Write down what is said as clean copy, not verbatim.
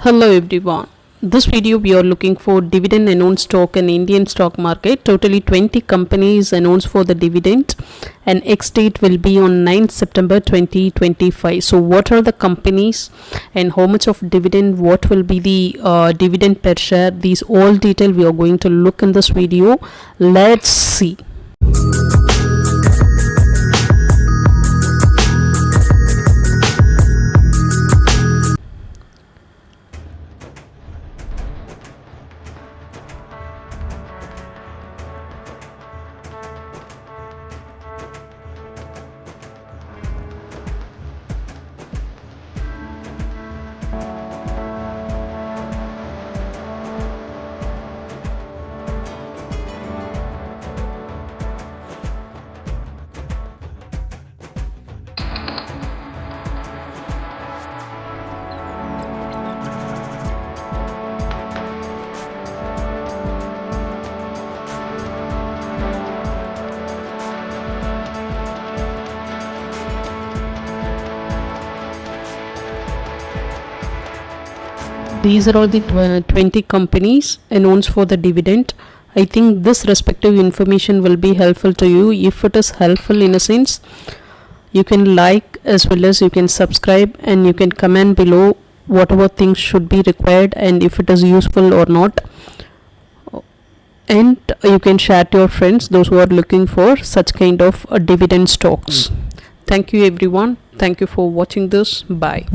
Hello everyone. This video we are looking for dividend announced stock in Indian stock market. Totally 20 companies announced for the dividend and X date will be on 9th September 2025. So what are the companies and how much of dividend, what will be the dividend per share, these all detail we are going to look in this video. Let's see. These are all the 20 companies announced for the dividend. I think this respective information will be helpful to you. If it is helpful in a sense, you can like as well as you can subscribe and you can comment below whatever things should be required and if it is useful or not. And you can share to your friends, those who are looking for such kind of dividend stocks. Thank you everyone. Thank you for watching this. Bye.